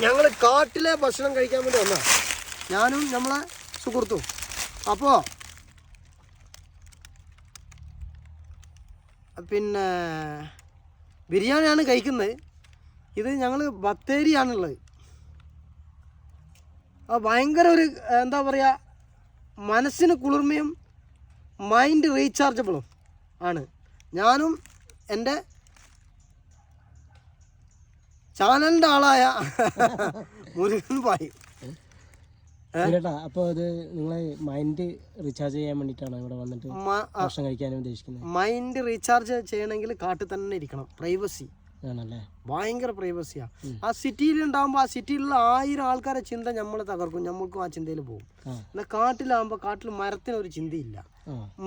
ഞങ്ങൾ കാട്ടിലെ ഭക്ഷണം കഴിക്കാൻ വേണ്ടി വന്നതാണ്, ഞാനും നമ്മളെ സുഹൃത്തും. അപ്പോൾ പിന്നെ ബിരിയാണിയാണ് കഴിക്കുന്നത്. ഇത് ഞങ്ങൾ ബത്തേരിയാണുള്ളത്. ഭയങ്കര ഒരു എന്താ പറയുക, മനസ്സിന് കുളിർമയും മൈൻഡ് റീചാർജബിളും ആണ്. ഞാനും എൻ്റെ ചാനലിൻ്റെ ആളായ മുരുകൻ ഭായി. അപ്പോൾ അത് നിങ്ങളെ മൈൻഡ് റീചാർജ് ചെയ്യാൻ വേണ്ടിയിട്ടാണ് ഇവിടെ വന്നിട്ട് ഭക്ഷണം കഴിക്കാൻ ഉദ്ദേശിക്കുന്നത്? മൈൻഡ് റീചാർജ് ചെയ്യണമെങ്കിൽ കാട്ടിൽ തന്നെ ഇരിക്കണം. പ്രൈവസി ആണല്ലേ, ഭയങ്കര പ്രൈവസിയാണ്. ആ സിറ്റിയിൽ ഉണ്ടാകുമ്പോൾ ആ സിറ്റിയിലുള്ള 1000 ആൾക്കാരെ ചിന്ത നമ്മളെ തകർക്കും, നമ്മൾക്കും ആ ചിന്തയിൽ പോകും. എന്നാൽ കാട്ടിലാകുമ്പോൾ കാട്ടിൽ മരത്തിനൊരു ചിന്തയില്ല,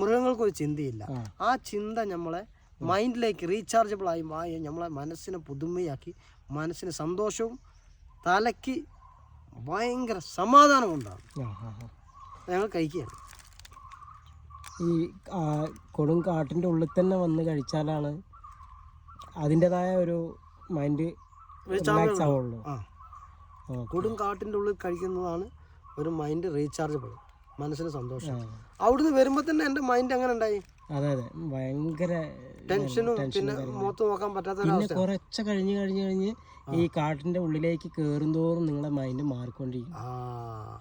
മൃഗങ്ങൾക്കൊരു ചിന്തയില്ല. ആ ചിന്ത നമ്മളെ മൈൻഡിലേക്ക് റീചാർജബിളായി നമ്മളെ മനസ്സിനെ പുതുമയാക്കി, മനസ്സിന് സന്തോഷവും തലയ്ക്ക് ഭയങ്കര സമാധാനം ഉണ്ടാകും. ഞങ്ങൾ കഴിക്കുകയാണ്. ഈ കൊടും കാട്ടിൻ്റെ ഉള്ളിൽ തന്നെ വന്ന് കഴിച്ചാലാണ് അതിൻ്റെതായ ഒരു മൈൻഡ് റിലാക്സ് ആവുള്ളൂ. കൊടും കാട്ടിൻ്റെ ഉള്ളിൽ കഴിക്കുന്നതാണ് ഒരു മൈൻഡ് റീചാർജബിൾ, മനസ്സിന് സന്തോഷം. അവിടുന്ന് വരുമ്പോൾ തന്നെ എൻ്റെ മൈൻഡ് അങ്ങനെ ഉണ്ടായി. അതെ അതെ, ഭയങ്കര ടെൻഷനും പിന്നെ മുഖത്ത് നോക്കാൻ പറ്റാത്ത. പിന്നെ കുറച്ച് കഴിഞ്ഞ് ഈ കാട്ടിന്റെ ഉള്ളിലേക്ക് കയറുന്തോറും നിങ്ങളുടെ മൈൻഡ് മാറിക്കൊണ്ടിരിക്കും.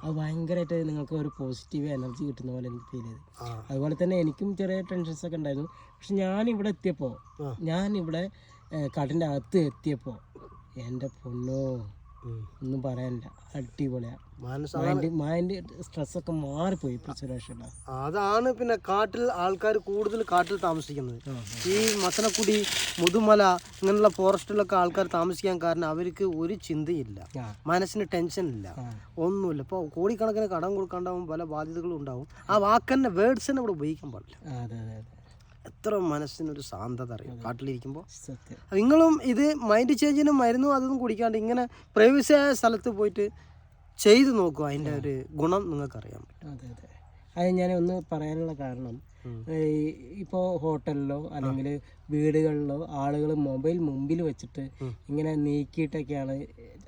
അത് ഭയങ്കരമായിട്ട് നിങ്ങൾക്ക് ഒരു പോസിറ്റീവ് എനർജി കിട്ടുന്ന പോലെ എനിക്ക് ഫീൽ ചെയ്തു. അതുപോലെ തന്നെ എനിക്കും ചെറിയ ടെൻഷൻസ് ഒക്കെ ഉണ്ടായിരുന്നു. പക്ഷെ ഞാനിവിടെ എത്തിയപ്പോൾ, കാട്ടിൻ്റെ അകത്ത് എത്തിയപ്പോൾ എൻ്റെ പൊന്നോ ഒന്നും പറയാനില്ല, അടിപൊളിയാ. മൈൻഡ് സ്ട്രെസ്സൊക്കെ മാറിപ്പോയി. അതാണ് പിന്നെ കാട്ടിൽ ആൾക്കാർ കൂടുതൽ കാട്ടിൽ താമസിക്കുന്നത്. ഈ മസനക്കുടി, മുതുമല ഇങ്ങനെയുള്ള ഫോറസ്റ്റിലൊക്കെ ആൾക്കാർ താമസിക്കാൻ കാരണം അവർക്ക് ഒരു ചിന്തയില്ല, മനസ്സിന് ടെൻഷൻ ഇല്ല, ഒന്നുമില്ല. ഇപ്പോൾ കോടിക്കണക്കിന് കടം കൊടുക്കാണ്ടാവും, പല ബാധ്യതകളും ഉണ്ടാവും. ആ വാക്കന്നെ വേർഡ്സ് തന്നെ ഇവിടെ ഉപയോഗിക്കാൻ പാടില്ല. എത്ര മനസ്സിനൊരു ശാന്തത അറിയും കാട്ടിലിരിക്കുമ്പോൾ. നിങ്ങളും ഇത് മൈൻഡ് ചേഞ്ചിനും മരുന്നും അതൊന്നും കുടിക്കാണ്ട് ഇങ്ങനെ പ്രൈവസി ആയ സ്ഥലത്ത് പോയിട്ട് ചെയ്തു നോക്കുക, അതിൻ്റെ ഒരു ഗുണം നിങ്ങൾക്കറിയാൻ പറ്റും. അതെ അതെ, അത് ഞാൻ ഒന്ന് പറയാനുള്ള കാരണം, ഇപ്പോൾ ഹോട്ടലിലോ അല്ലെങ്കിൽ വീടുകളിലോ ആളുകൾ മൊബൈൽ മുമ്പിൽ വെച്ചിട്ട് ഇങ്ങനെ നീക്കിയിട്ടൊക്കെയാണ്,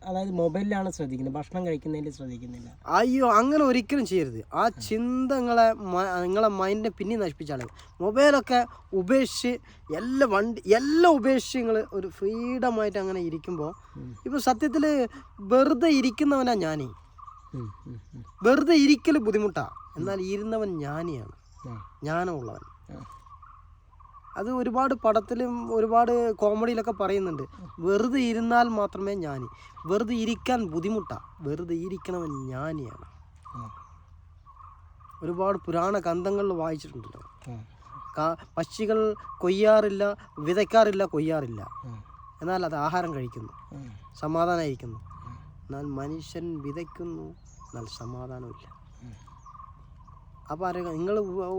അതായത് മൊബൈലിലാണ് ശ്രദ്ധിക്കുന്നത്, ഭക്ഷണം കഴിക്കുന്നതിൽ ശ്രദ്ധിക്കുന്നില്ല. അയ്യോ, അങ്ങനെ ഒരിക്കലും ചെയ്യരുത്. ആ ചിന്ത നിങ്ങളെ മൈൻഡിനെ പിന്നെ നശിപ്പിച്ചാണ്. മൊബൈലൊക്കെ ഉപേക്ഷിച്ച് എല്ലാം ഉപേക്ഷിച്ച് നിങ്ങൾ ഒരു ഫ്രീഡമായിട്ട് അങ്ങനെ ഇരിക്കുമ്പോൾ, ഇപ്പോൾ സത്യത്തിൽ വെറുതെ ഇരിക്കുന്നവനാ ജ്ഞാനി. വെറുതെ ഇരിക്കൽ ബുദ്ധിമുട്ടാണ്, എന്നാൽ ഇരുന്നവൻ ജ്ഞാനിയാണ്, ജ്ഞാനമുള്ളവൻ. അത് ഒരുപാട് പടത്തിലും ഒരുപാട് കോമഡിയിലൊക്കെ പറയുന്നുണ്ട്. വെറുതെ ഇരുന്നാൽ മാത്രമേ ജ്ഞാനി, വെറുതെ ഇരിക്കാൻ ബുദ്ധിമുട്ടാണ്, വെറുതെ ഇരിക്കണവൻ ജ്ഞാനിയാണ്. ഒരുപാട് പുരാണ ഗ്രന്ഥങ്ങളിൽ വായിച്ചിട്ടുണ്ടല്ലോ. പക്ഷികൾ കൊയ്യാറില്ല, വിതയ്ക്കാറില്ല, കൊയ്യാറില്ല, എന്നാൽ അത് ആഹാരം കഴിക്കുന്നു, സമാധാനമായിരിക്കുന്നു. എന്നാൽ മനുഷ്യൻ വിതയ്ക്കുന്നു, എന്നാൽ സമാധാനമില്ല. അപ്പോൾ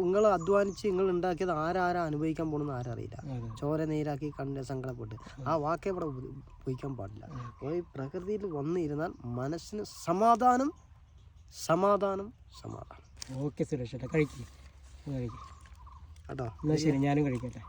നിങ്ങൾ അധ്വാനിച്ച് നിങ്ങൾ ഉണ്ടാക്കിയത് ആരാ അനുഭവിക്കാൻ പോകണമെന്ന് ആരറിയില്ല. ചോര നീരാക്കി കണ്ട് സങ്കടപ്പെട്ട് ആ വാക്കേ ഇവിടെ ഉപയോഗിക്കാൻ പാടില്ല. ഈ പ്രകൃതിയിൽ വന്നിരുന്നാൽ മനസ്സിന് സമാധാനം. ഓക്കെ സുരേഷ് ചേട്ടാ, കഴിക്കും കേട്ടോ. എന്നാൽ ശരി, ഞാനും കഴിക്കട്ടെ.